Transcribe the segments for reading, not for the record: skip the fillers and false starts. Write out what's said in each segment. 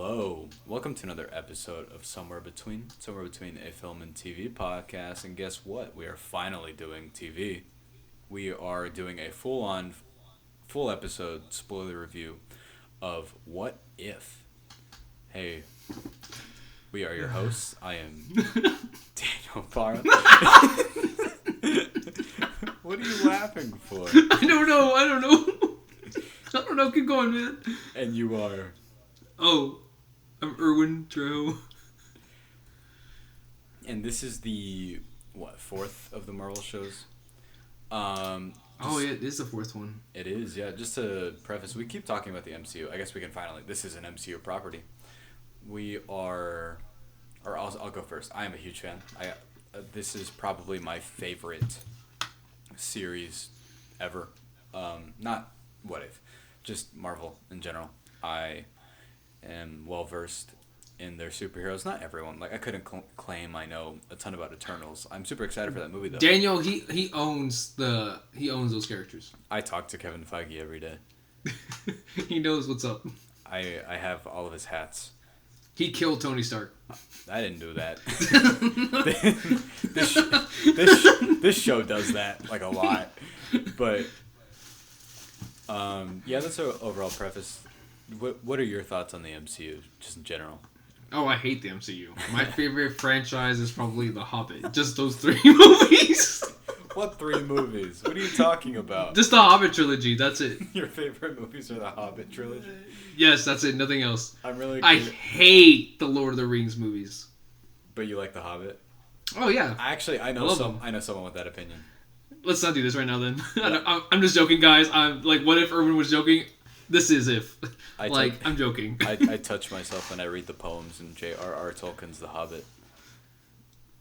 Hello. Welcome to another episode of Somewhere Between a film and TV podcast. And guess what? We are finally doing TV. We are doing a full episode spoiler review of What If. Hey, we are your hosts. I am Daniel Parra. What are you laughing for? I don't know. Keep going, man. And you are... Oh, I'm Erwin. And this is the, fourth of the Marvel shows? Yeah, it is the fourth one. It is, yeah. Just to preface, we keep talking about the MCU. I guess we can finally... This is an MCU property. We are... Or I'll go first. I am a huge fan. This is probably my favorite series ever. Not What If. Just Marvel in general. I am well versed in their superheroes. Not everyone. Like, I couldn't claim I know a ton about Eternals. I'm super excited for that movie, though. Daniel, he owns those characters. I talk to Kevin Feige every day. He knows what's up. I have all of his hats. He killed Tony Stark. I didn't do that. this show does that, like, a lot. But, yeah, that's our overall preface. What are your thoughts on the MCU, just in general? Oh, I hate the MCU. My favorite franchise is probably The Hobbit. Just those 3 movies. What 3 movies? What are you talking about? Just the Hobbit trilogy. That's it. Your favorite movies are the Hobbit trilogy? Yes, that's it. Nothing else. I hate the Lord of the Rings movies. But you like the Hobbit? Oh yeah. Actually, I know someone with that opinion. Let's not do this right now, then. I'm just joking, guys. I'm like, what if Erwin was joking? This is if. I'm joking. I touch myself when I read the poems in J.R.R. Tolkien's The Hobbit.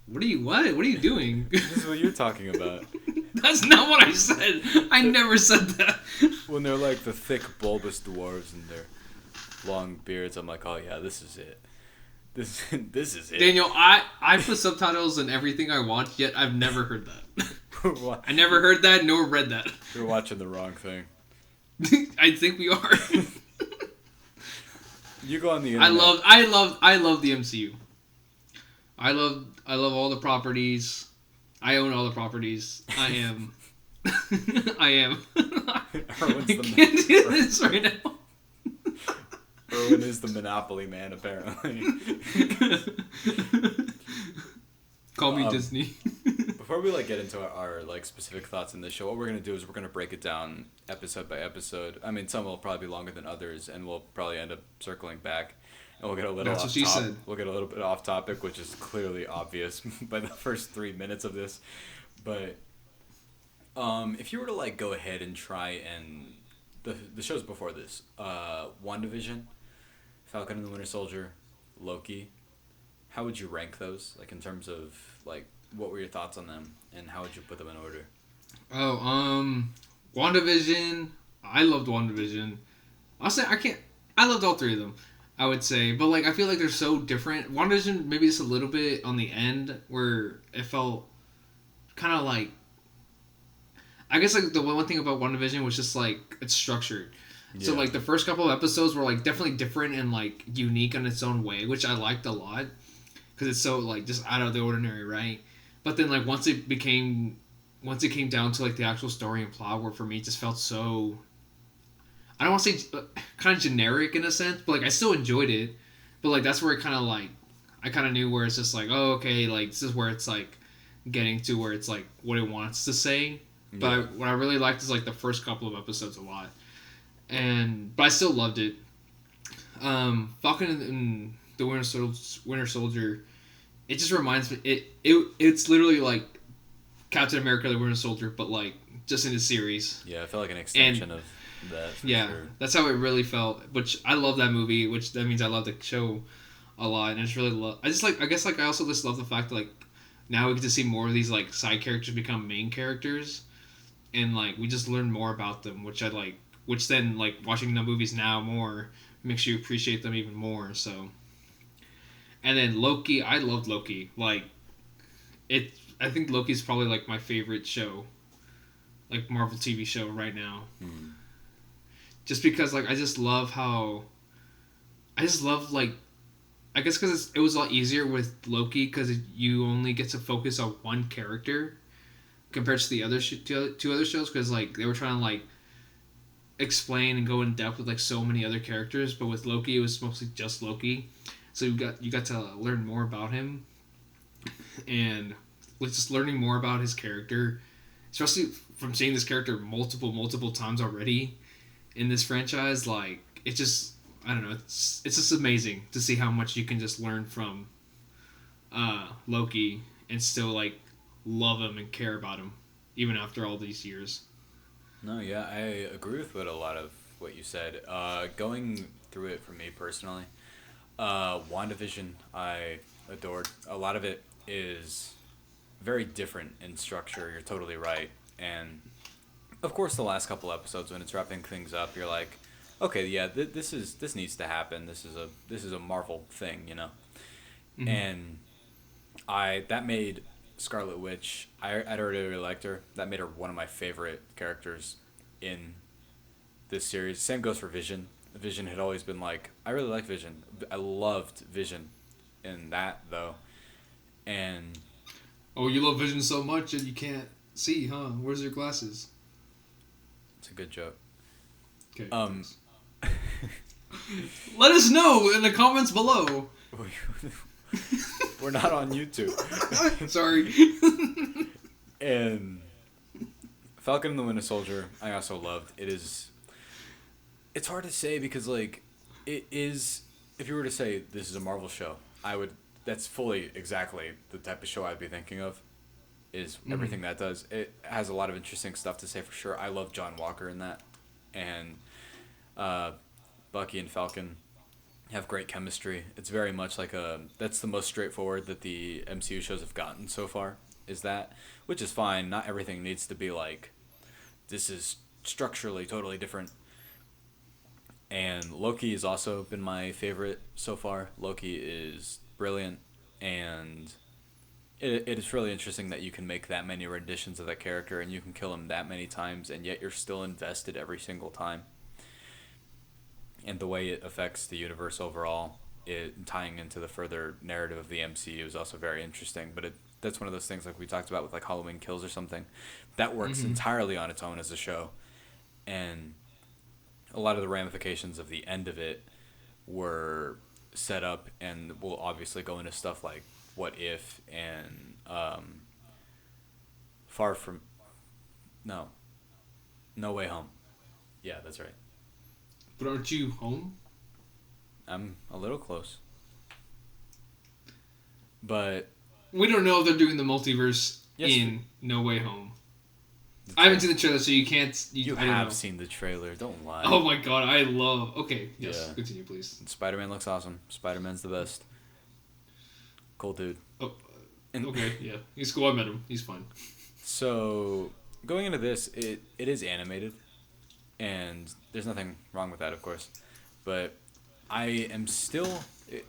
What are you doing? This is what you're talking about. That's not what I said. I never said that. When they're like the thick, bulbous dwarves and their long beards, I'm like, oh yeah, this is it. This is it. Daniel, I put subtitles in everything I watch, yet I've never heard that. I never heard that nor read that. You're watching the wrong thing. I think we are. You go on the internet. I love the MCU. I love all the properties. I own all the properties. I am. I can't do this right now. Erwin is the Monopoly man, apparently. Call me Disney. Before we get into our specific thoughts in this show, what we're gonna do is we're gonna break it down episode by episode. I mean, some will probably be longer than others, and we'll probably end up circling back, and we'll get a little That's what she said. We'll get a little bit off topic, which is clearly obvious by the first 3 minutes of this. But if you were to go ahead and try and the shows before this, WandaVision, Falcon and the Winter Soldier, Loki, how would you rank those? In terms of what were your thoughts on them, and how would you put them in order? WandaVision. I loved WandaVision. I'll say I loved all 3 of them, I would say. But I feel like they're so different. WandaVision maybe just a little bit on the end where it felt kind of I guess the one thing about WandaVision was just it's structured. Yeah. So the first couple of episodes were definitely different and unique in its own way, which I liked a lot because it's so just out of the ordinary, right? But then once it came down to the actual story and plot, where for me it just felt so, I don't want to say kind of generic in a sense, but I still enjoyed it. But that's where it kind of I kind of knew where it's just oh, okay, this is where it's getting to where it's what it wants to say. Yeah. But what I really liked is the first couple of episodes a lot, but I still loved it. Falcon and the Winter Soldier, it just reminds me, it's literally Captain America the Winter Soldier, but just in a series. Yeah, I felt like an extension of that. Sure. That's how it really felt. Which I love that movie, which that means I love the show a lot, and it's really I just I guess I also just love the fact that now we get to see more of these side characters become main characters, and we just learn more about them, which I like. Which then watching the movies now more makes you appreciate them even more. So. And then Loki, I loved Loki. I think Loki's probably my favorite show, Marvel TV show right now. Mm. Just because I just love how I just love like I guess because it was a lot easier with Loki because you only get to focus on one character compared to the other two other shows because like they were trying to like explain and go in depth with like so many other characters, but with Loki it was mostly just Loki, so you got to learn more about him and like just learning more about his character, especially from seeing this character multiple times already in this franchise. Like it just I don't know, it's just amazing to see how much you can just learn from Loki and still like love him and care about him even after all these years. No, yeah, I agree with a lot of what you said. Going through it for me personally, WandaVision I adored. A lot of it is very different in structure. You're totally right, and of course, the last couple episodes when it's wrapping things up, you're like, okay, yeah, this needs to happen. This is a Marvel thing, you know. Mm-hmm. And I that made Scarlet Witch. I'd already really liked her. That made her one of my favorite characters in this series. Same goes for Vision. Vision had always been like I really like Vision. I loved Vision in that though, and Oh, you love Vision so much and you can't see, huh? Where's your glasses? it's a good joke. Okay, Um, thanks. Let us know in the comments below. we're not on YouTube. Sorry. And Falcon and the Winter Soldier, I also loved. It's hard to say because like it is. If you were to say this is a Marvel show, I would. That's fully exactly the type of show I'd be thinking of. Is everything that does. It has a lot of interesting stuff to say for sure. I love John Walker in that, and uh, Bucky and Falcon have great chemistry. It's very much like a. That's the most straightforward that the MCU shows have gotten so far. Is that, which is fine. Not everything needs to be like, this is structurally totally different. And Loki has also been my favorite so far. Loki is brilliant, and it is really interesting that you can make that many renditions of that character and you can kill him that many times, and yet you're still invested every single time. And the way it affects the universe overall, it tying into the further narrative of the MCU is also very interesting. But that's one of those things like we talked about with like Halloween Kills or something, that works entirely on its own as a show, and a lot of the ramifications of the end of it were set up, and we'll obviously go into stuff like What If and Far From No No Way Home. Yeah, that's right. But aren't you home? I'm a little close, but We don't know if they're doing the multiverse yes, in No Way Home. I haven't seen the trailer, so you can't. You I don't have know. seen the trailer. Don't lie. Oh my god, I love. Okay, yes, Yeah. continue, please. Spider-Man looks awesome. Spider-Man's the best. Cool dude. Oh, And okay, yeah, he's cool. I met him. He's fine. so going into this, it is animated, and there's nothing wrong with that, of course. But I am still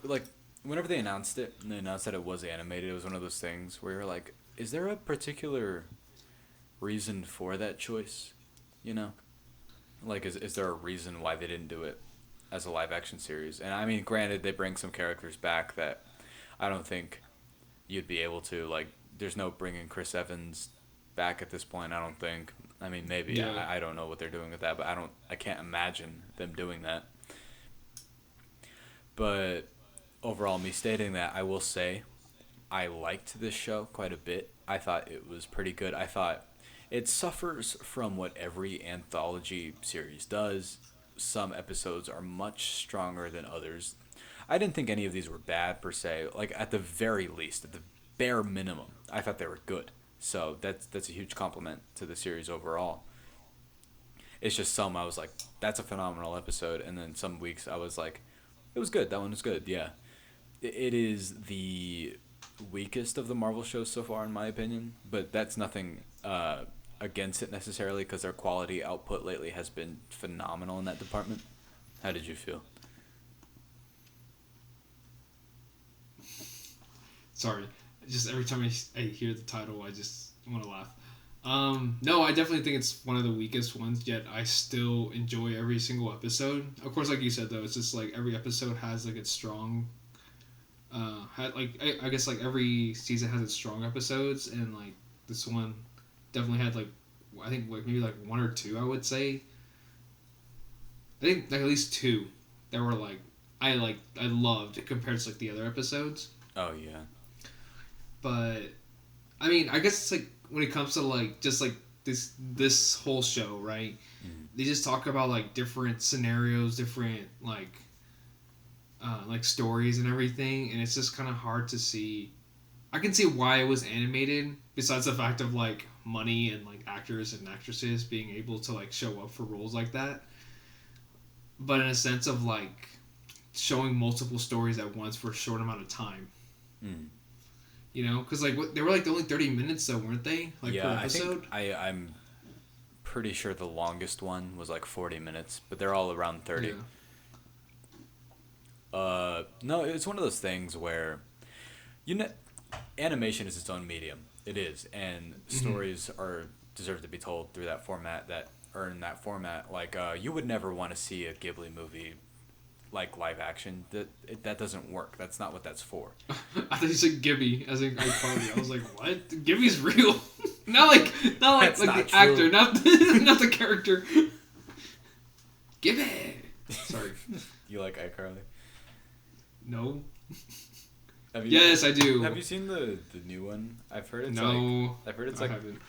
like whenever they announced it and they announced that it was animated, it was one of those things where you're like, is there a particular reason for that choice? You know, like is there a reason why they didn't do it as a live action series? And I mean, granted, they bring some characters back that I don't think you'd be able to. Like, there's no bringing Chris Evans back at this point. I don't think. I mean, maybe Yeah. I don't know what they're doing with that, but I can't imagine them doing that. But overall, me stating that, I will say I liked this show quite a bit. I thought it was pretty good. I thought it suffers from what every anthology series does. Some episodes are much stronger than others. I didn't think any of these were bad per se. Like at the very least, at the bare minimum, I thought they were good. So that's a huge compliment to the series overall. It's just some I was like, that's a phenomenal episode, and then some weeks I was like, it was good. That one was good. Yeah, it is the weakest of the Marvel shows so far, in my opinion. But that's nothing against it necessarily, because their quality output lately has been phenomenal in that department. How did you feel? Sorry, just every time I hear the title, I just want to laugh. No, I definitely think it's one of the weakest ones. Yet I still enjoy every single episode. Of course, like you said though, it's just like every episode has like its strong. I guess like every season has its strong episodes, and like this one definitely had like I think like maybe like one or two I would say. I think like at least two that were like I loved compared to like the other episodes. Oh yeah. But I mean, I guess it's like when it comes to like just like this whole show, right? Mm. They just talk about like different scenarios, different like stories and everything, and it's just kind of hard to see. I can see why it was animated, besides the fact of like money and like actors and actresses being able to like show up for roles like that. But in a sense of like showing multiple stories at once for a short amount of time. Mm. You know, because like they were like only 30 minutes though, weren't they? Like yeah, per episode. I'm pretty sure the longest one was like 40 minutes, but they're all around 30. Yeah. No, it's one of those things where, you know, animation is its own medium. It is, and stories are deserve to be told through that format that or in that format. Like, you would never want to see a Ghibli movie like live action. That doesn't work. That's not what that's for. I thought you said Gibby as in iCarly. I was like, what? Gibby's real. not like That's like not the true. actor, not not the character. Gibby. Sorry. You like iCarly? No. Have you, Yes, I do. Have you seen the new one? I've heard it's No. I've heard it's I like haven't.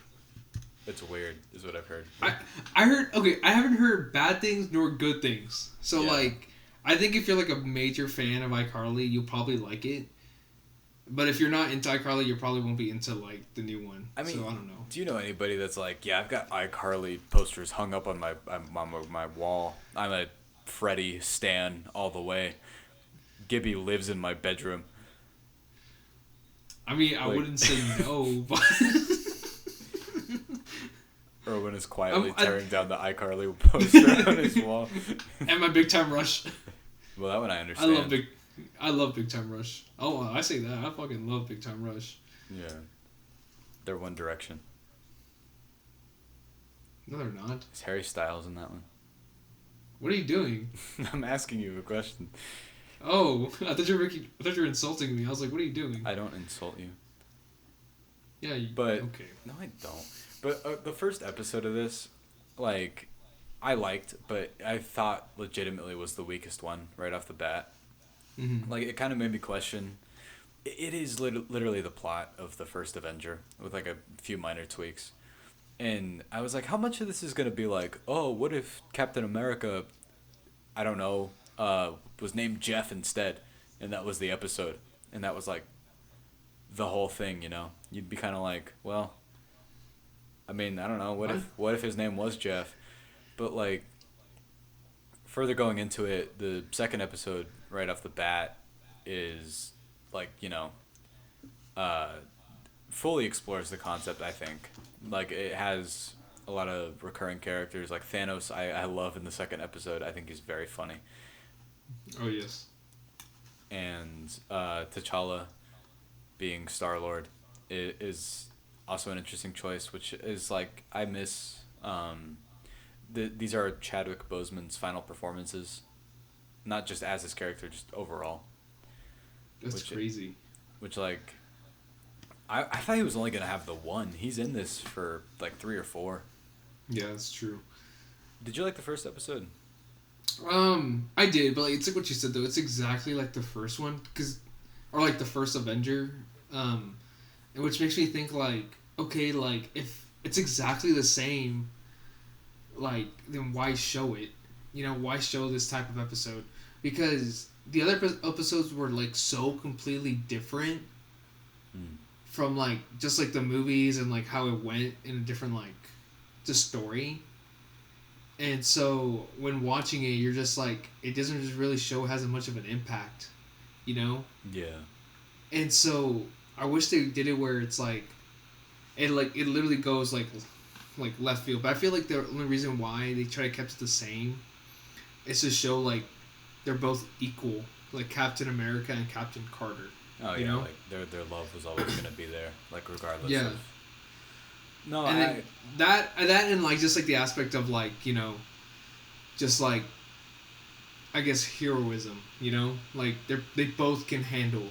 it's weird. Is what I've heard. I heard okay. I haven't heard bad things nor good things. So Yeah. like, I think if you're like a major fan of iCarly, you'll probably like it. But if you're not into iCarly, you probably won't be into like the new one. I mean, so I don't know. Do you know anybody that's like, yeah, I've got iCarly posters hung up on my wall. I'm a Freddy stan all the way. Gibby lives in my bedroom. I mean, I like- wouldn't say no, but Erwin is quietly I- tearing down the iCarly poster on his wall. and my Big Time Rush. Well, that one I understand. I love Big Time Rush. Oh, I say that. I fucking love Big Time Rush. Yeah. They're One Direction. No, they're not. Is Harry Styles in that one? What are you doing? I'm asking you a question. Oh, I thought you were insulting me. I was like, what are you doing? I don't insult you. Yeah, But okay. no, I don't. But the first episode of this, like, I liked, but I thought legitimately was the weakest one right off the bat. Mm-hmm. Like, it kind of made me question. It is literally the plot of the first Avenger with like a few minor tweaks, and I was like, how much of this is gonna be like, oh, what if Captain America, I don't know, was named Jeff instead, and that was the episode, and that was like the whole thing, you know? You'd be kind of like, well, I mean, I don't know, what if his name was Jeff? But like, further going into it, the second episode right off the bat is like, you know, fully explores the concept, I think. Like, it has a lot of recurring characters. Like Thanos, I love in the second episode. I think he's very funny. Oh yes. And T'Challa being Star-Lord is also an interesting choice, which is like, I miss these are Chadwick Boseman's final performances, not just as his character, just overall. That's crazy. Which like, I thought he was only gonna have the one. He's in this for like 3 or 4. Yeah, that's true. Did you like the first episode? I did, but like, it's like what you said though. It's exactly like the first one, or like the first Avenger, and which makes me think like, okay, like if it's exactly the same, like then why show it? You know, why show this type of episode? Because the other episodes were like so completely different from like just like the movies and like how it went in a different like just story. And so when watching it, you're just like, it doesn't just really show has much of an impact, you know? Yeah. And so I wish they did it where it's like, it literally goes like left field. But I feel like the only reason why they try to keep it the same is to show like they're both equal, like Captain America and Captain Carter. Oh you yeah, know? like their love was always gonna be there, like regardless. Yeah. Of... No, And then that and like just like the aspect of like, you know, just like I guess heroism, you know, like they both can handle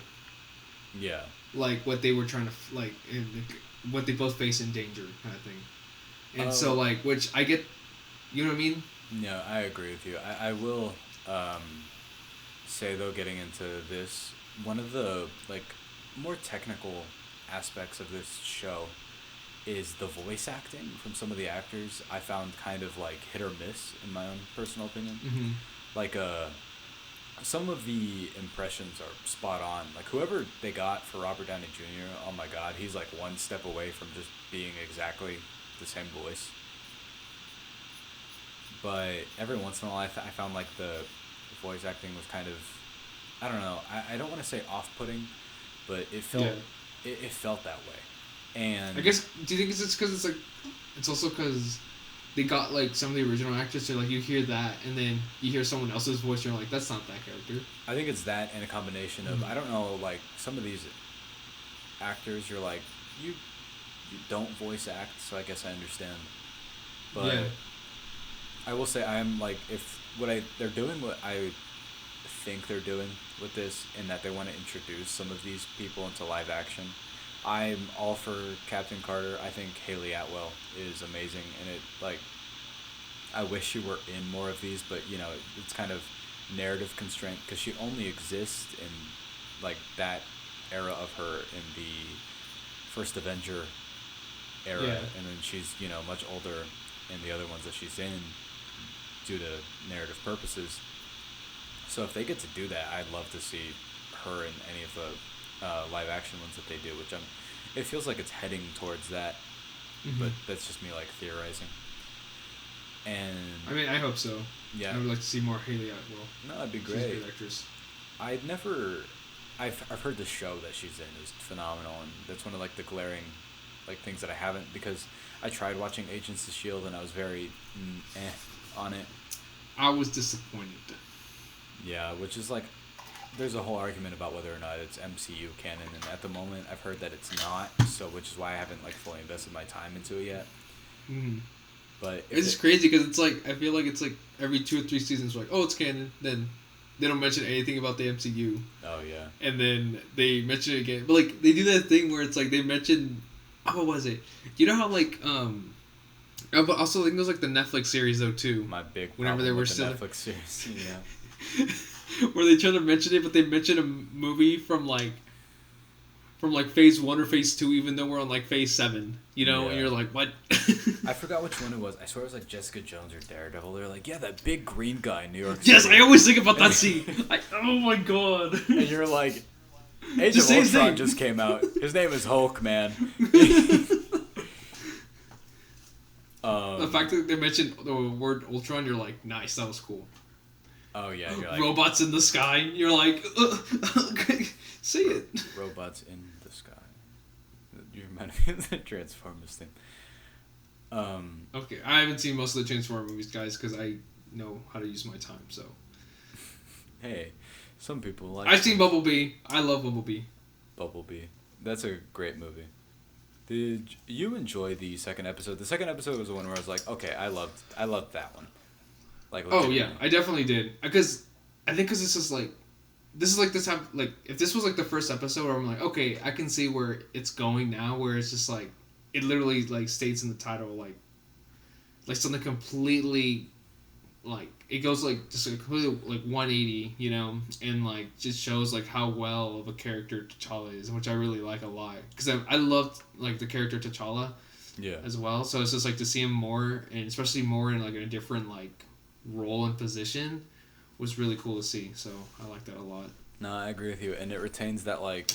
yeah. like what they were trying to like and what they both face in danger kind of thing. And so like which I get, you know what I mean? No, I agree with you. I will say though, getting into this, one of the like more technical aspects of this show is the voice acting from some of the actors. I found kind of like hit or miss in my own personal opinion. Mm-hmm. Like some of the impressions are spot on. Like whoever they got for Robert Downey Jr., oh my god, he's like one step away from just being exactly the same voice. But every once in a while, I found like the voice acting was kind of, I don't know, I don't want to say off-putting, but it felt it felt that way. And I guess do you think it's just because it's like it's also because they got like some of the original actors, so like you hear that and then you hear someone else's voice, you're like, that's not that character. I think it's that and a combination of I don't know, like some of these actors, you're like you don't voice act, so I guess I understand. But Yeah. I will say I'm like if they're doing what I think they're doing with this, in that they want to introduce some of these people into live action. I'm all for Captain Carter. I think Haley Atwell is amazing, and it like I wish she were in more of these, but you know it's kind of narrative constraint because she only exists in like that era of her in the first Avenger era, Yeah. and then she's much older in the other ones that she's in due to narrative purposes. So if they get to do that, I'd love to see her in any of the live action ones that they do, which it feels like it's heading towards that, but that's just me like theorizing. And I mean, I hope so. yeah, I would like to see more Haley Atwell. no, that'd be She's a great. great actress. I've heard the show that she's in is phenomenal, and that's one of like the glaring like things that I haven't, because I tried watching Agents of S.H.I.E.L.D. and I was very on it. I was disappointed. Yeah, which is like, there's a whole argument about whether or not it's MCU canon, and at the moment I've heard that it's not, so which is why I haven't like fully invested my time into it yet. Mm-hmm. But It's just crazy because it's like I feel like it's like every 2 or 3 seasons, like, oh, it's canon. Then they don't mention anything about the MCU, oh yeah, and then they mention it again. But like they do that thing where it's like they mention, oh, what was it? You know how like but also I think it was like the Netflix series though too. my big Whenever problem they were with still the Netflix series. Yeah. Where they try to mention it, but they mention a movie from like phase 1 or phase 2, even though we're on like phase 7, you know, Yeah. and you're like, what? I forgot which one it was. I swear it was like Jessica Jones or Daredevil. They're like, yeah, that big green guy in New York City. Yes, I always think about that scene. Oh my god. And you're like, Age Just of say his Ultron name. just came out. His name is Hulk, man. The fact that they mentioned the word Ultron, you're like, nice, that was cool. Oh yeah, you're like Robots in the sky, you're like, okay, say it. robots in the sky. You remind me of the Transformers thing. Okay, I haven't seen most of the Transformer movies, guys, because I know how to use my time, so. Hey, some people like. I've seen Bumblebee. I love Bumblebee. Bumblebee. That's a great movie. Did you enjoy the second episode? The second episode was the one where I was like, okay, I loved that one. Like. Oh yeah, I definitely did. Because I think this is like this type, like if this was like the first episode where I'm like, okay, I can see where it's going now, where it's just like it literally like states in the title like something completely like it goes like just a completely like 180, you know, and like just shows like how well of a character T'Challa is, which I really like a lot because I loved like the character T'Challa. Yeah. As well, so it's just like to see him more, and especially more in like a different like role and position was really cool to see, so I like that a lot. No, I agree with you, and it retains that like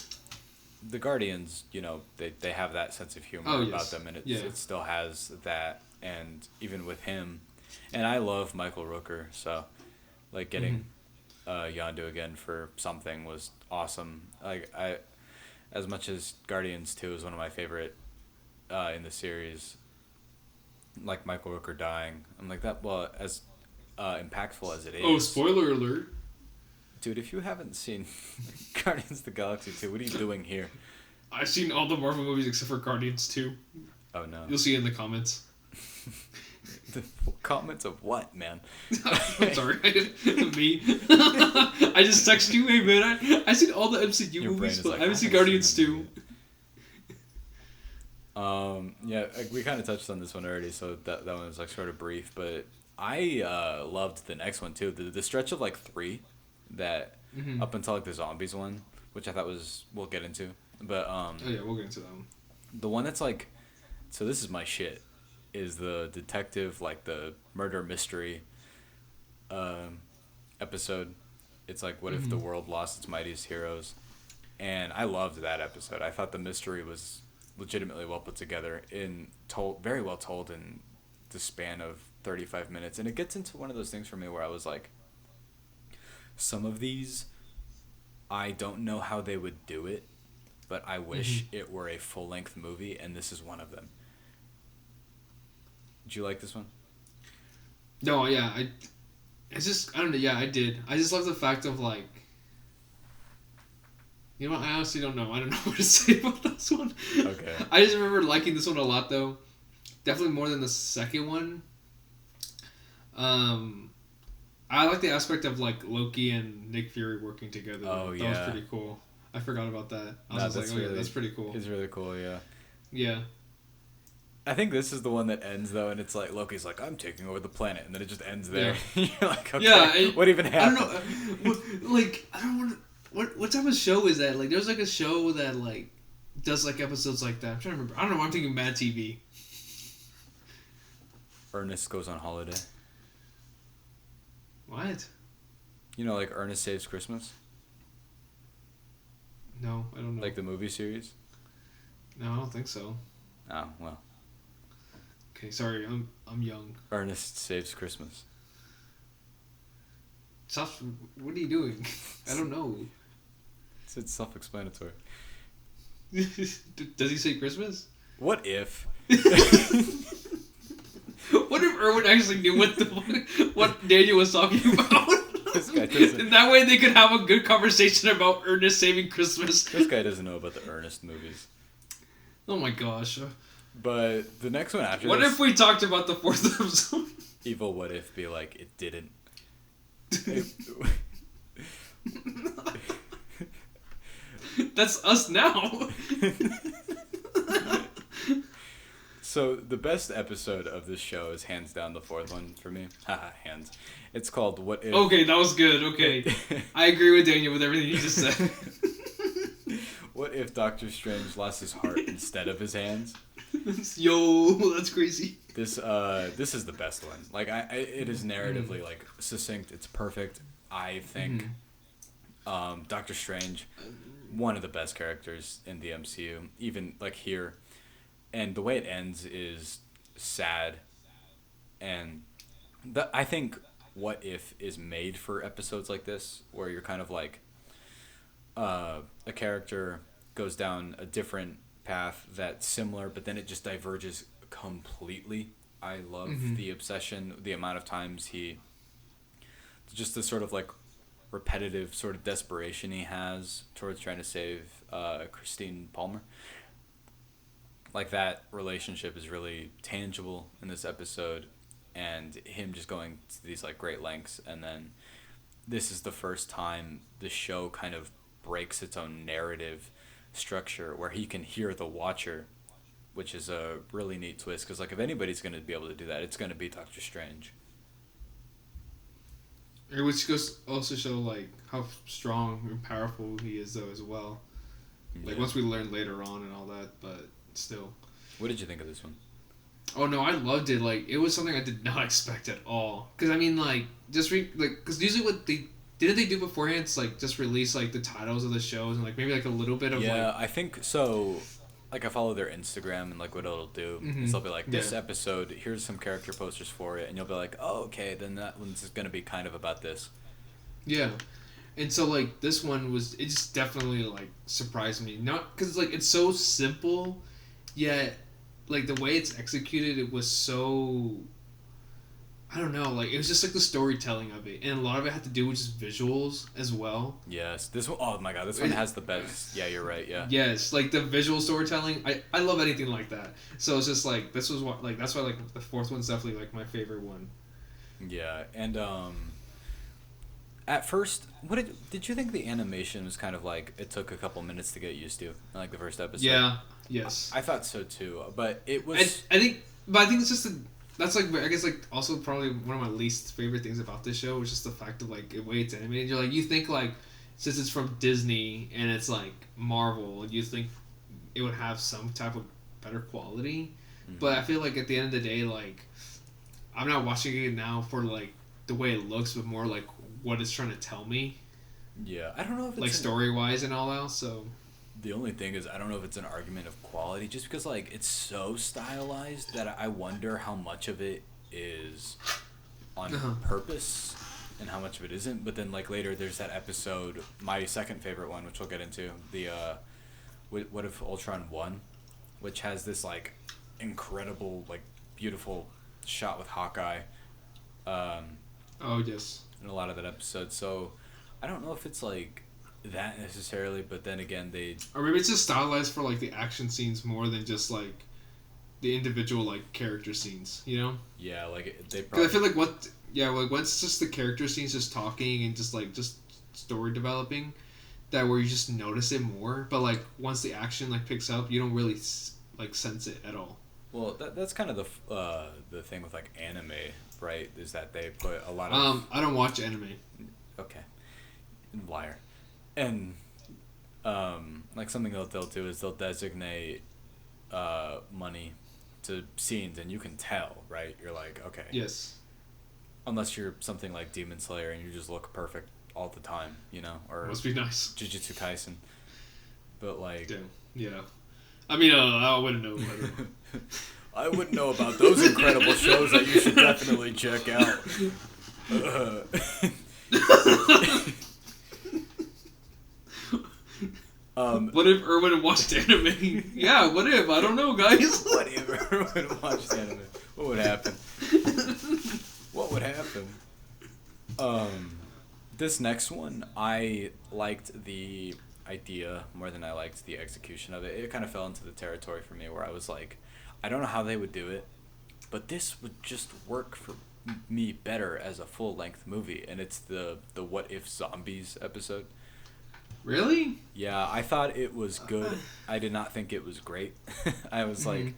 the Guardians, they have that sense of humor about them, and it still has that, and even with him, and I love Michael Rooker, so like getting Yondu again for something was awesome. Like as much as Guardians 2 is one of my favorite in the series, like Michael Rooker dying, I'm like that. Well, as impactful as it is. Oh, spoiler alert! Dude, if you haven't seen Guardians of the Galaxy 2, what are you doing here? I've seen all the Marvel movies except for Guardians 2. Oh no. You'll see it in the comments. The comments of what, man? I'm sorry. Me. I just texted you, hey man, I seen all the MCU movies, but I haven't seen Guardians 2. Yeah, we kind of touched on this one already, so that one was like sort of brief, but I loved the next one too. The stretch of like 3 that up until like the zombies one, which I thought we'll get into. But oh yeah, we'll get into that one. The one that's like, so this is my shit, is the detective, like the murder mystery episode. It's like, what if the world lost its mightiest heroes? And I loved that episode. I thought the mystery was legitimately well put together very well told in the span of 35 minutes. And it gets into one of those things for me where I was like, some of these, I don't know how they would do it, but I wish it were a full-length movie, and this is one of them. Did you like this one? No, yeah, I don't know, yeah, I did. I just love the fact of, like, you know what, I honestly don't know. I don't know what to say about this one. Okay. I just remember liking this one a lot, though. Definitely more than the second one. I like the aspect of, like, Loki and Nick Fury working together. Oh, that yeah. was pretty cool. I forgot about that. I was just like, oh, yeah, that's pretty cool. It's really cool, yeah. Yeah. I think this is the one that ends, though, and it's like, Loki's like, I'm taking over the planet, and then it just ends there. Yeah. You're like, okay, yeah, what even happened? I don't know, like, I don't want to, what type of show is that? Like, there's, like, a show that, like, does, like, episodes like that. I'm trying to remember. I don't know, I'm thinking Mad TV. Ernest Goes on Holiday. What? You know, like, Ernest Saves Christmas? No, I don't know. Like the movie series? No, I don't think so. Oh, well. Okay, sorry, I'm young. Ernest Saves Christmas. Stop, what are you doing? I don't know. It's self-explanatory. Does he say Christmas? What if? What if Erwin actually knew what Daniel was talking about? This guy doesn't. And that way they could have a good conversation about Ernest saving Christmas. This guy doesn't know about the Ernest movies. Oh my gosh. But the next one after What this... if we talked about the 4th episode? Evil what if be like, it didn't. That's us now. So the best episode of this show is hands down the 4th one for me. Haha, hands. It's called What If... Okay, that was good. Okay. I agree with Daniel with everything you just said. What if Doctor Strange lost his heart instead of his hands? Yo, that's crazy. This is the best one. Like it is narratively like succinct. It's perfect. I think Doctor Strange, one of the best characters in the MCU, even like here, and the way it ends is sad, and I think What If is made for episodes like this where you're kind of like a character goes down a different path that's similar, but then it just diverges completely. I love the obsession, the amount of times just the sort of like repetitive sort of desperation he has towards trying to save Christine Palmer. Like that relationship is really tangible in this episode, and him just going to these like great lengths, and then this is the first time the show kind of breaks its own narrative structure where he can hear the watcher, which is a really neat twist, because like if anybody's going to be able to do that, it's going to be Doctor Strange. Which goes also show like how strong and powerful he is though as well. Like once we learn later on and all that, but still. What did you think of this one? Oh no, I loved it. Like it was something I did not expect at all. Because I mean, like because usually what they didn't they do beforehand, it's like just release like the titles of the shows and like maybe like a little bit of I think so. Like I follow their Instagram, and like what it'll do is they'll be like, this episode, here's some character posters for it, and you'll be like, oh okay, then that one's gonna be kind of about this. Yeah, and so like this one it just definitely like surprised me. Not because like it's so simple, yet like the way it's executed, it was so. I don't know, like it was just like the storytelling of it, and a lot of it had to do with just visuals as well. Yes, this one, oh my god, this one has the best. Yeah, you're right. Yeah. Yes, like the visual storytelling. I love anything like that. So it's just like this was what like that's why like the fourth one's definitely like my favorite one. Yeah, and at first, what did you think the animation was kind of like? It took a couple minutes to get used to, like the first episode. Yeah. Yes. I thought so too, but it was. I think, but I think it's just that's like I guess like also probably one of my least favorite things about this show is just the fact of like the way it's animated. You're like you think like since it's from Disney and it's like Marvel, you think it would have some type of better quality, but I feel like at the end of the day, like I'm not watching it now for like the way it looks, but more like what it's trying to tell me. Yeah, I don't know if it's like story wise and all that. So the only thing is I don't know if it's an argument of quality, just because like it's so stylized that I wonder how much of it is on purpose and how much of it isn't. But then like later there's that episode, my second favorite one, which we'll get into, the what if Ultron won, which has this like incredible like beautiful shot with Hawkeye. Oh yes. In a lot of that episode, so I don't know if it's like that necessarily, but then again or maybe it's just stylized for like the action scenes more than just like the individual like character scenes, you know? Yeah, like they probably. Because I feel like like once just the character scenes just talking and just story developing, that where you just notice it more. But like once the action like picks up, you don't really like sense it at all. Well, that's kind of the thing with like anime, right? Is that they put a lot of. I don't watch anime. Okay, liar, and like something they'll do is they'll designate money to scenes, and you can tell, right? You're like, okay. Yes. Unless you're something like Demon Slayer and you just look perfect all the time, you know, or must be nice. Jujutsu Kaisen, but like. Yeah. I mean, I wouldn't know. I wouldn't know about those incredible shows that you should definitely check out. What if Erwin watched anime? Yeah, what if? I don't know, guys. What if Erwin watched anime? What would happen? What would happen? This next one, I liked the idea more than I liked the execution of it. It kind of fell into the territory for me where I was like, I don't know how they would do it, but this would just work for me better as a full-length movie, and it's the What If Zombies episode. Really? Yeah, I thought it was good. I did not think it was great. I was like,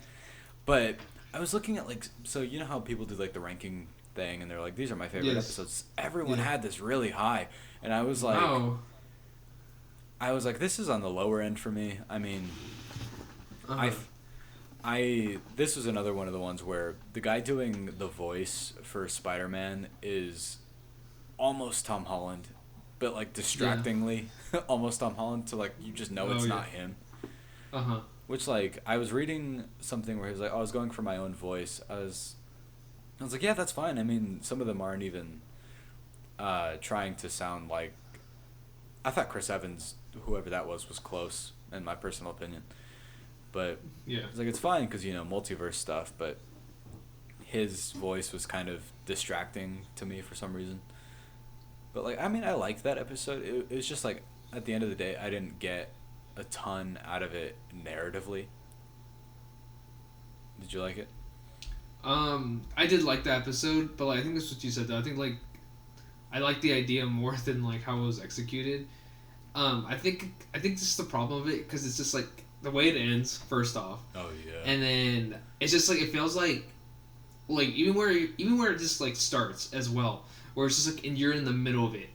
but I was looking at like, so you know how people do like the ranking thing, and they're like, these are my favorite episodes. Everyone had this really high, and I was like, I was like, this is on the lower end for me. I mean, this was another one of the ones where the guy doing the voice for Spider-Man is almost Tom Holland, but like distractingly almost Tom Holland to like you just know it's not him. Which like I was reading something where he was like, I was going for my own voice. I was like, yeah, that's fine. I mean, some of them aren't even trying to sound like. I thought Chris Evans, whoever that was close in my personal opinion. But it's like it's fine because multiverse stuff, but his voice was kind of distracting to me for some reason. But like I mean, I liked that episode. It was just like at the end of the day, I didn't get a ton out of it narratively. Did you like it? I did like the episode, but like, I think that's what you said though. I think like I like the idea more than like how it was executed. I think this is the problem of it because it's just like the way it ends first off. Oh yeah. And then it's just like it feels like even where it just like starts as well, where it's just like and you're in the middle of it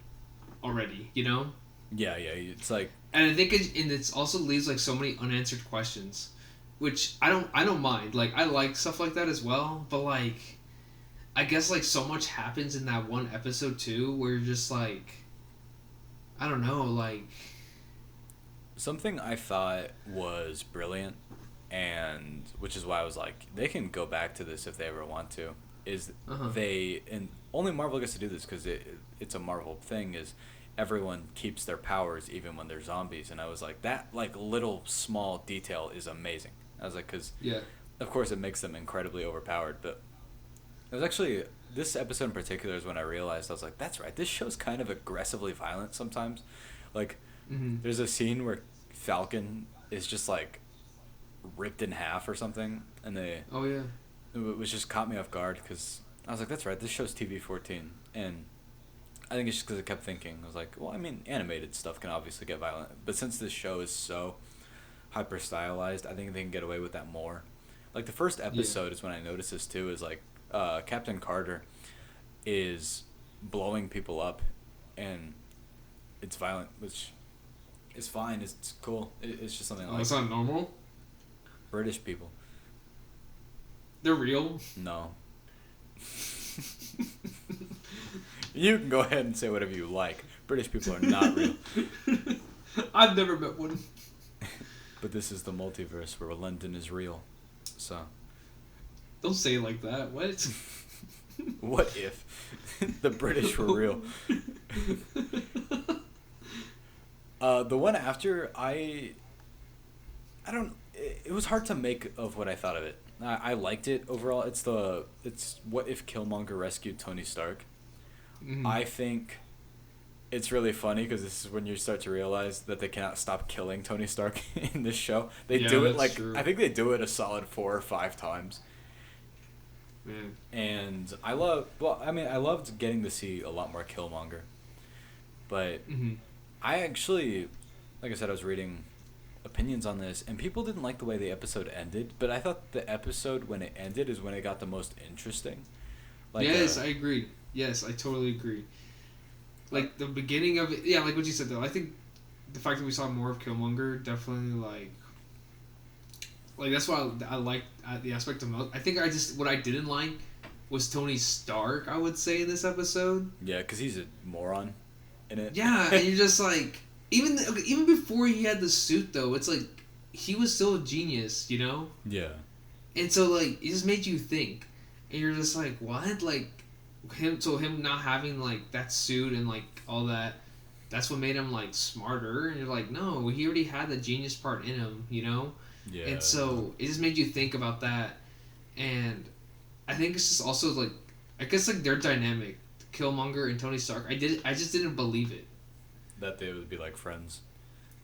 already, you know? Yeah, it's like. And I think it also leaves like so many unanswered questions, which I don't mind. Like I like stuff like that as well, but like I guess like so much happens in that one episode too, where you're just like, I don't know, like. Something I thought was brilliant, and which is why I was like, they can go back to this if they ever want to. Is they and only Marvel gets to do this because it's a Marvel thing. Is everyone keeps their powers even when they're zombies, and I was like, that like little small detail is amazing. I was like, because of course it makes them incredibly overpowered, but it was actually this episode in particular is when I realized I was like, that's right. This show's kind of aggressively violent sometimes. Like, there's a scene where Falcon is just like ripped in half or something, and Oh yeah. it was just caught me off guard because I was like, that's right. This show's TV-14, and I think it's just because I kept thinking. I was like, well, I mean, animated stuff can obviously get violent, but since this show is so hyper stylized, I think they can get away with that more. Like the first Yeah. episode is when I noticed this too. Is like Captain Carter is blowing people up, and it's violent, which is fine. It's cool. It's just something I Oh, like. that's not normal. British people. They're real. No. You can go ahead and say whatever you like. British people are not real. I've never met one. But this is the multiverse where London is real. So. Don't say it like that. What? What if the British were real? The one after, I don't. It was hard to make of what I thought of it. I liked it overall. It's what if Killmonger rescued Tony Stark. Mm. I think it's really funny because this is when you start to realize that they cannot stop killing Tony Stark in this show. They do it like true. I think they do it a solid 4 or 5 times. Man. And I loved getting to see a lot more Killmonger. But I actually, like I said, I was reading opinions on this, and people didn't like the way the episode ended, but I thought the episode when it ended is when it got the most interesting. Like, yes, I agree. Yes, I totally agree. Like the beginning of it, yeah, like what you said though. I think the fact that we saw more of Killmonger definitely like that's why I liked the aspect of most. I think what I didn't like was Tony Stark. I would say in this episode. Yeah, because he's a moron in it. Yeah, and you're just like even before he had the suit though, it's like he was still a genius, you know. Yeah. And so like it just made you think, and you're just like what like. Him not having like that suit and like all that, that's what made him like smarter. And you're like, no, he already had the genius part in him, you know. Yeah. And so it just made you think about that, and I think it's just also like I guess like their dynamic, Killmonger and Tony Stark. I just didn't believe it. That they would be like friends.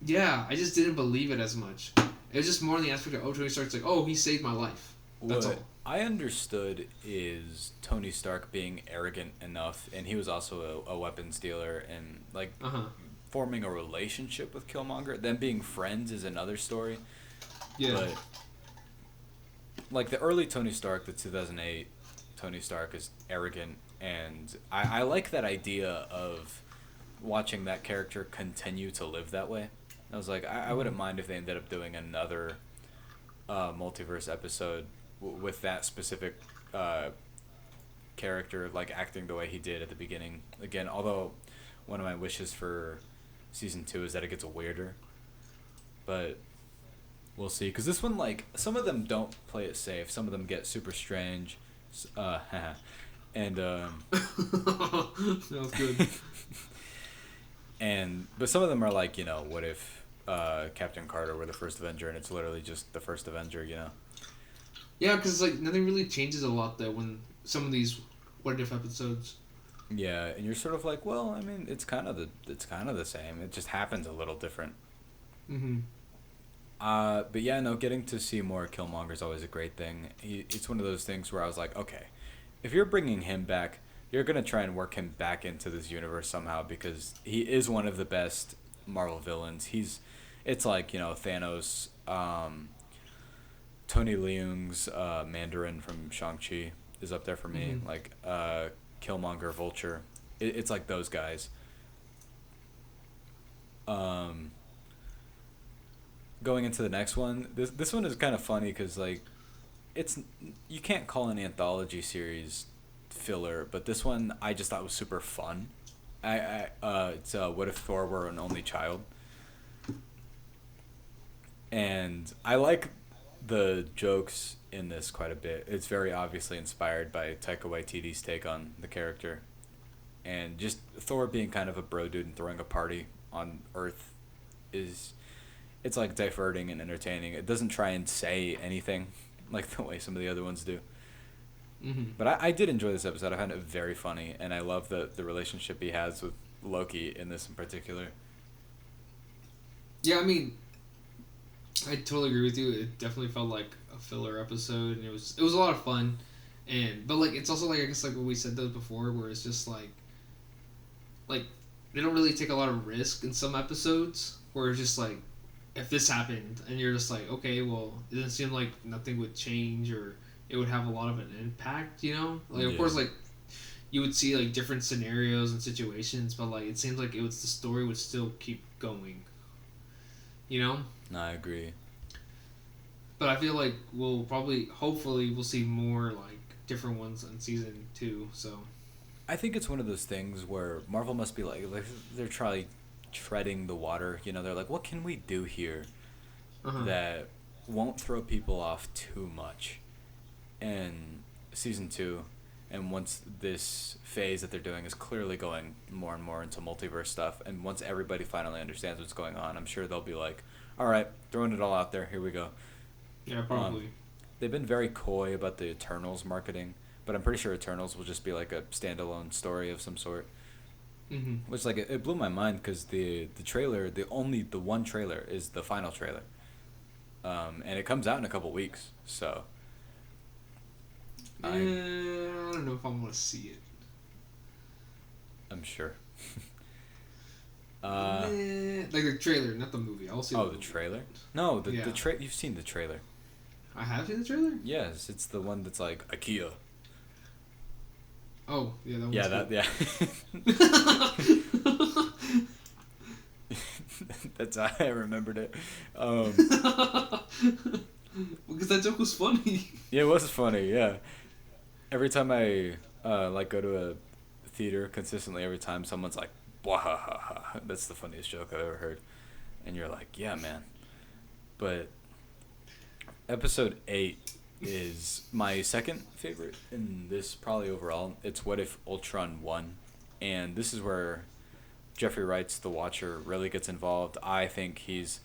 Yeah, I just didn't believe it as much. It was just more in the aspect of Tony Stark's like, oh, he saved my life. That's what all. I understood is Tony Stark being arrogant enough, and he was also a weapons dealer, and like forming a relationship with Killmonger. Them being friends is another story. Yeah. But like the early Tony Stark, the 2008 Tony Stark is arrogant, and I like that idea of watching that character continue to live that way. I was like, I wouldn't mind if they ended up doing another multiverse episode with that specific character, like acting the way he did at the beginning. Again, although one of my wishes for season 2 is that it gets weirder, but we'll see. Because this one, like, some of them don't play it safe. Some of them get super strange. And that was good. but some of them are like, what if Captain Carter were the first Avenger, and it's literally just the first Avenger, Yeah, because like nothing really changes a lot though when some of these what if episodes. Yeah, and you're sort of like, well, I mean, it's kind of the same. It just happens a little different. But yeah, no, getting to see more Killmonger is always a great thing. It's one of those things where I was like, okay, if you're bringing him back, you're gonna try and work him back into this universe somehow because he is one of the best Marvel villains. It's like Thanos. Tony Leung's Mandarin from Shang-Chi is up there for me. Like Killmonger, Vulture. It's like those guys. Going into the next one, this one is kind of funny because like you can't call an anthology series filler, but this one I just thought was super fun. It's What If Thor Were an Only Child, and I like the jokes in this quite a bit. It's very obviously inspired by Taika Waititi's take on the character, and just Thor being kind of a bro dude and throwing a party on Earth it's like diverting and entertaining. It doesn't try and say anything like the way some of the other ones do. Mm-hmm. But I did enjoy this episode. I found it very funny, and I love the relationship he has with Loki in this in particular. Yeah, I mean, I totally agree with you. It definitely felt like a filler episode, and it was a lot of fun. But like it's also like I guess like what we said those before, where it's just like they don't really take a lot of risk in some episodes, where it's just like if this happened, and you're just like, okay, well, it doesn't seem like nothing would change or it would have a lot of an impact, you know? Like of course like you would see like different scenarios and situations, but like it seems like the story would still keep going. You know? No, I agree. But I feel like hopefully we'll see more like different ones in season 2. So I think it's one of those things where Marvel must be like they're trying treading the water. You know, they're like, what can we do here that won't throw people off too much? And season 2, and once this phase that they're doing is clearly going more and more into multiverse stuff, and once everybody finally understands what's going on, I'm sure they'll be like, all right, throwing it all out there, here we go. Yeah, probably. They've been very coy about the Eternals marketing, but I'm pretty sure Eternals will just be like a standalone story of some sort. Mm-hmm. Which, like, it blew my mind because the trailer, the one trailer is the final trailer. And it comes out in a couple weeks, so... I don't know if I want to see it. I'm sure. Like the trailer, not the movie. I'll see. Oh, the trailer? No, the you've seen the trailer. I have seen the trailer? Yes, it's the one that's like IKEA. Oh, yeah, that one's yeah. That's how I remembered it. Because that joke was funny. Yeah, it was funny, yeah. Every time I like go to a theater consistently, every time someone's like, "Bwahaha," that's the funniest joke I've ever heard. And you're like, yeah, man. But episode 8 is my second favorite in this, probably overall. It's What If Ultron won, and this is where Jeffrey Wright's The Watcher really gets involved. I think he's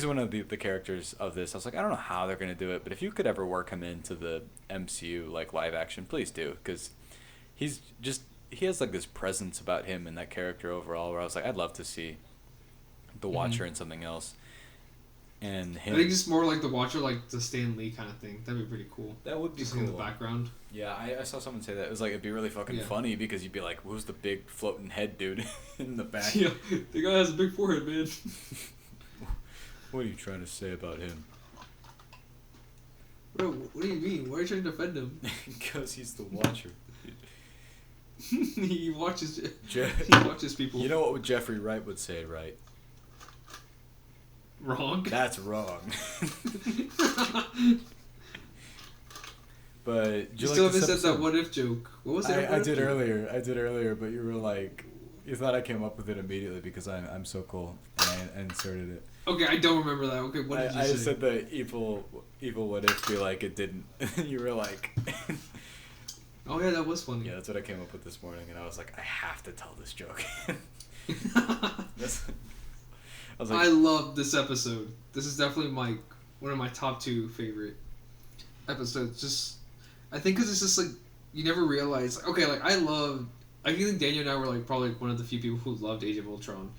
one of the characters of this. I was like, I don't know how they're going to do it, but if you could ever work him into the MCU, like, live action, please do, because he has, like, this presence about him and that character overall where I was like, I'd love to see The Watcher in something else. And him... I think it's more like The Watcher, like the Stan Lee kind of thing. That'd be pretty cool. That would be just cool. in the background. Yeah, I saw someone say that. It was like, it'd be really fucking funny because you'd be like, who's the big floating head dude in the back? Yeah, the guy has a big forehead, man. What are you trying to say about him? Bro, what do you mean? Why are you trying to defend him? Because he's the Watcher. He watches people. You know what Jeffrey Wright would say, right? Wrong? That's wrong. But you still haven't said that what if joke. What was that? I did earlier, but you were like, you thought I came up with it immediately because I'm so cool and I inserted it. Okay, I don't remember that. Okay, what did you say? I said the evil what if be like it didn't. You were like. Oh yeah, that was funny. Yeah, that's what I came up with this morning, and I was like, I have to tell this joke. I love this episode. This is definitely one of my top 2 favorite episodes. I think because it's just like you never realize. Okay, like I think Daniel and I were like probably one of the few people who loved Age of Ultron.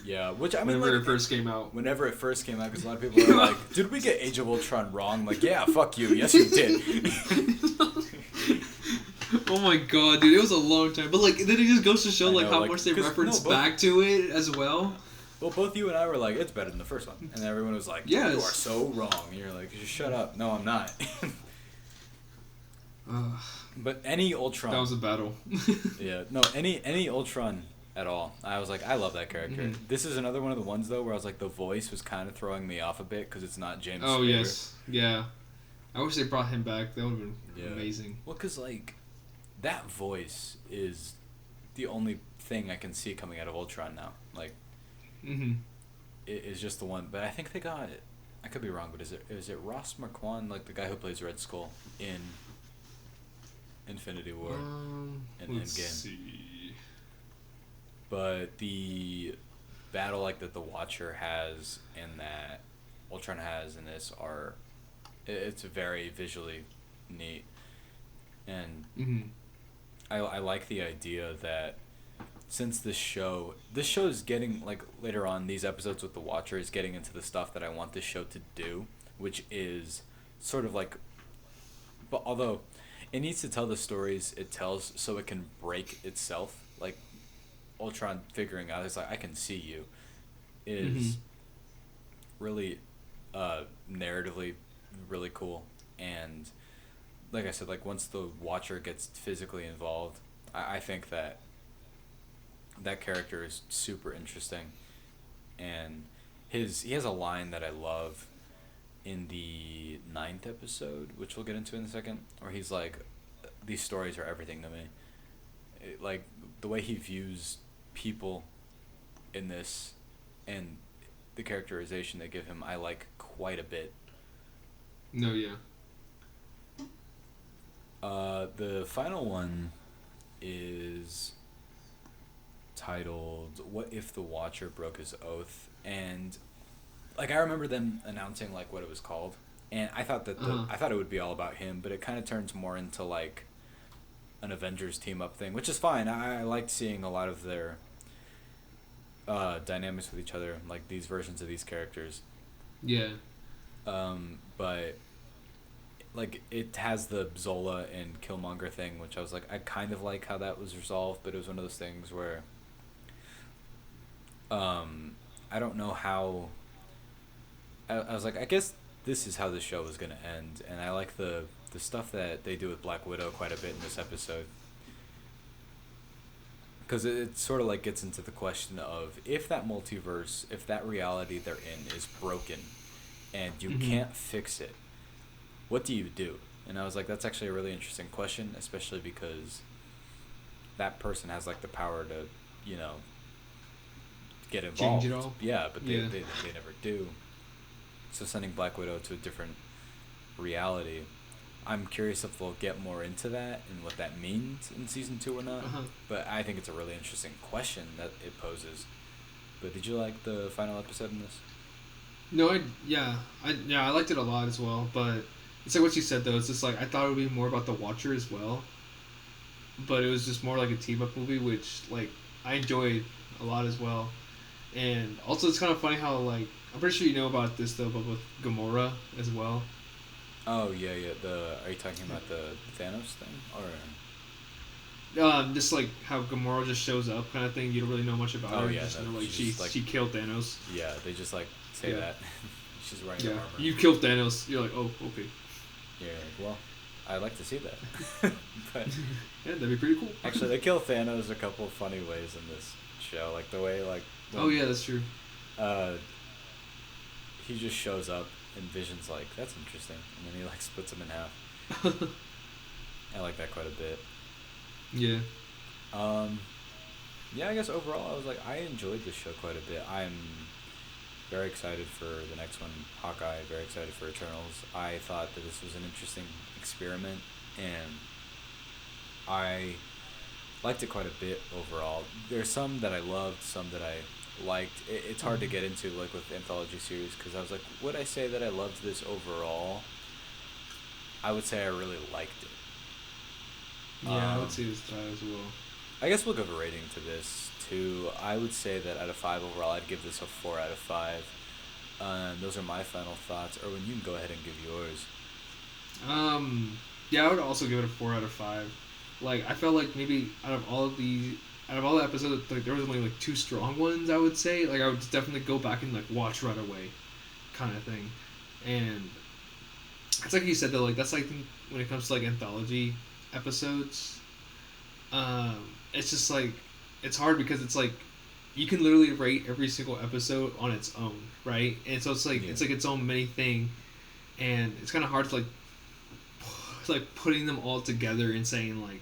Yeah, which I mean, whenever it first came out. Whenever it first came out, because a lot of people were like, "Did we get Age of Ultron wrong?" I'm like, yeah, fuck you. Yes, you did. Oh my god, dude, it was a long time. But like, then it just goes to show like how much they reference back to it as well. Well, both you and I were like, it's better than the first one, and everyone was like, yes. You are so wrong. And you're like, just shut up. No, I'm not. But any Ultron. That was a battle. Yeah, no, any Ultron at all. I was like, I love that character. Mm-hmm. This is another one of the ones though where I was like, the voice was kind of throwing me off a bit because it's not James. Oh Spader. Yes, yeah. I wish they brought him back. That would have been amazing. Well, because like, that voice is the only thing I can see coming out of Ultron now. Like, it is just the one. But I think they got it. I could be wrong, but is it Ross Marquand, like the guy who plays Red Skull in Infinity War and let's Endgame? See. But the battle like that the Watcher has and that Ultron has in this it's very visually neat. And Mm-hmm. I like the idea that since this show is getting, like, later on, these episodes with the Watcher is getting into the stuff that I want this show to do, which is sort of like, but although it needs to tell the stories it tells so it can break itself, like Ultron figuring out, it's like, I can see you, Mm-hmm. is really narratively really cool. And like I said, like, once the Watcher gets physically involved, I think that that character is super interesting. And he has a line that I love in the ninth episode, which we'll get into in a second, where he's like, these stories are everything to me. Like, the way he views people in this, and the characterization they give him, I like quite a bit. No, yeah. The final one is titled "What If the Watcher Broke His Oath?" And, like, I remember them announcing, like, what it was called, and I thought that Uh-huh. I thought it would be all about him, but it kind of turns more into, like, an Avengers team up thing, which is fine. I liked seeing a lot of their dynamics with each other, like these versions of these characters. Yeah. But, like, it has the Zola and Killmonger thing, which I was like, I kind of like how that was resolved, but it was one of those things where I don't know how. I was like, I guess this is how the show is gonna end, and I like the stuff that they do with Black Widow quite a bit in this episode, because it sort of, like, gets into the question of, if that multiverse, if that reality they're in is broken, and you Mm-hmm. can't fix it, what do you do? And I was like, that's actually a really interesting question, especially because that person has, like, the power to, you know, get Change it involved. all. Yeah, but Yeah. they never do. So sending Black Widow to a different reality, I'm curious if they'll get more into that and what that means in season 2 or not. Uh-huh. But I think it's a really interesting question that it poses. But did you like the final episode in this? No, I liked it a lot as well, but it's like what you said though. It's just like I thought it would be more about the Watcher as well, but it was just more like a team up movie, which like I enjoyed a lot as well. And also, it's kind of funny how like I'm pretty sure you know about this though, but with Gamora as well. Oh yeah, yeah. Are you talking about the Thanos thing, or? Just like how Gamora just shows up, kind of thing. You don't really know much about Oh her. You yeah, just no, know like she's just, like, she killed Thanos. yeah. They just, like, say Yeah. that. She's wearing Yeah, armor. you killed Thanos. You're like, oh, okay. Yeah, like, well, I'd like to see that. But Yeah, that'd be pretty cool. actually, they kill Thanos a couple of funny ways in this show. Like, the way, like, Oh yeah, that's true. uh, he just shows up and Vision's like, that's interesting, and then he, like, splits him in half. I like that quite a bit. Yeah. Um, yeah, I guess overall I was like, I enjoyed this show quite a bit. I'm very excited for the next one, Hawkeye. Very excited for Eternals. I thought that this was an interesting experiment, and I liked it quite a bit overall. There's some that I loved, some that I liked. It's hard to get into, like, with anthology series, because I was like, would I say that I loved this overall? I would say I really liked it. Yeah, I would Um, say this as well. I guess we'll give a rating to this too. I would say that out of 5 overall, I'd give this a 4 out of 5. Those are my final thoughts. Erwin, you can go ahead and give yours. Yeah, I would also give it a 4 out of 5. Like, I felt like maybe out of all the episodes, like there was only like two strong ones. I would say, like I would definitely go back and like watch right away, kind of thing. And it's like you said though, like that's like when it comes to like anthology episodes, it's just like it's hard because it's like you can literally rate every single episode on its own, right? And so it's like Yeah. it's like its own mini thing, and it's kind of hard to like putting them all together and saying like,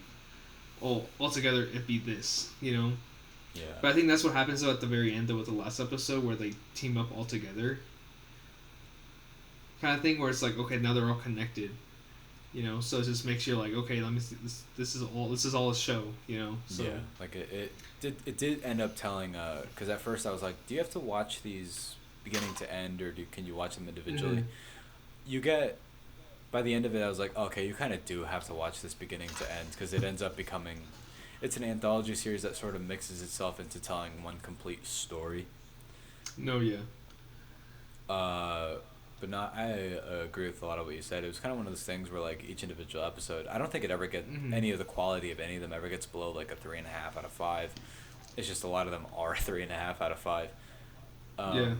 oh, all together it be this, you know. Yeah. But I think that's what happens though at the very end though with the last episode where they team up all together, kind of thing where it's like okay now they're all connected, you know. So it just makes you like okay let me see this. This is all a show, you know. So Yeah. Like, it did end up telling, because at first I was like, do you have to watch these beginning to end, or can you watch them individually? Mhm. You get by the end of it, I was like, okay, you kind of do have to watch this beginning to end because it ends up becoming, it's an anthology series that sort of mixes itself into telling one complete story. No, yeah. Uh, but not. I agree with a lot of what you said. It was kind of one of those things where like each individual episode, I don't think it ever get any of the quality of any of them ever gets below like a 3.5 out of 5. It's just a lot of them are 3.5 out of 5. Yeah.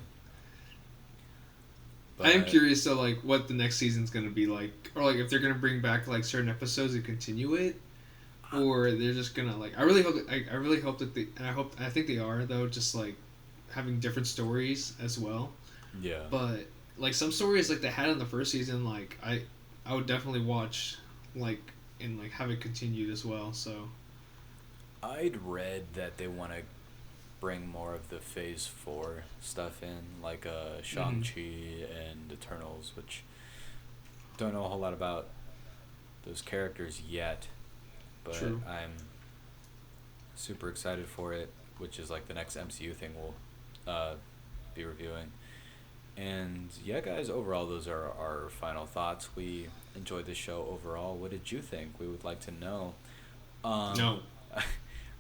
But I am curious to like what the next season's gonna be like, or like if they're gonna bring back like certain episodes and continue it, or they're just gonna like. I really hope. I really hope that they. And I think they are though. Just like having different stories as well. Yeah. But like some stories like they had in the first season, like I would definitely watch, like and like have it continued as well. So. I'd read that they want to bring more of the Phase 4 stuff in, like Shang-Chi and Eternals, which don't know a whole lot about those characters yet, but True. I'm super excited for it, which is like the next MCU thing we'll be reviewing. And yeah, guys, overall, those are our final thoughts. We enjoyed the show overall. What did you think? We would like to know. No.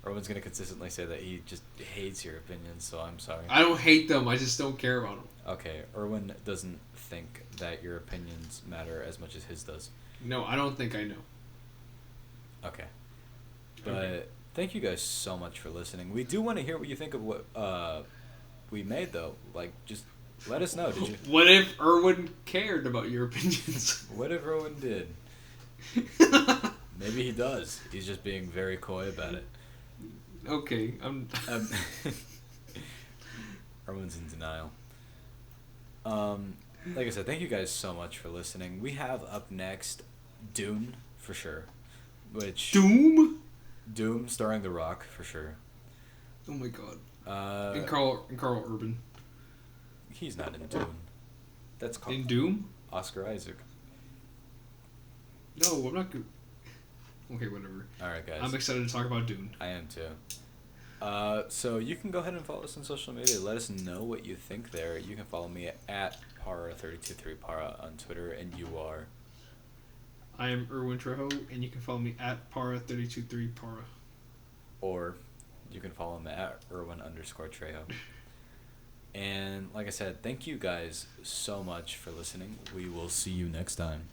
Erwin's going to consistently say that he just hates your opinions, so I'm sorry. I don't hate them. I just don't care about them. Okay, Erwin doesn't think that your opinions matter as much as his does. No, I don't think I know. Okay. But thank you guys so much for listening. We do want to hear what you think of what we made, though. Like, just let us know. Did you? What if Erwin cared about your opinions? What if Erwin did? Maybe he does. He's just being very coy about it. Okay, Erwin's in denial. Like I said, thank you guys so much for listening. We have up next Dune for sure, which Doom starring The Rock for sure. Oh my god. And Carl Urban. He's not in Dune. That's Carl. In Doom? Oscar Isaac. No, I'm not good. Okay, whatever. Alright, guys. I'm excited to talk about Dune. I am too. So you can go ahead and follow us on social media. Let us know what you think there. You can follow me at Para323Para on Twitter, and you are... I am Erwin Trejo, and you can follow me at Para323Para. Or you can follow me at Erwin_Trejo. And like I said, thank you guys so much for listening. We will see you next time.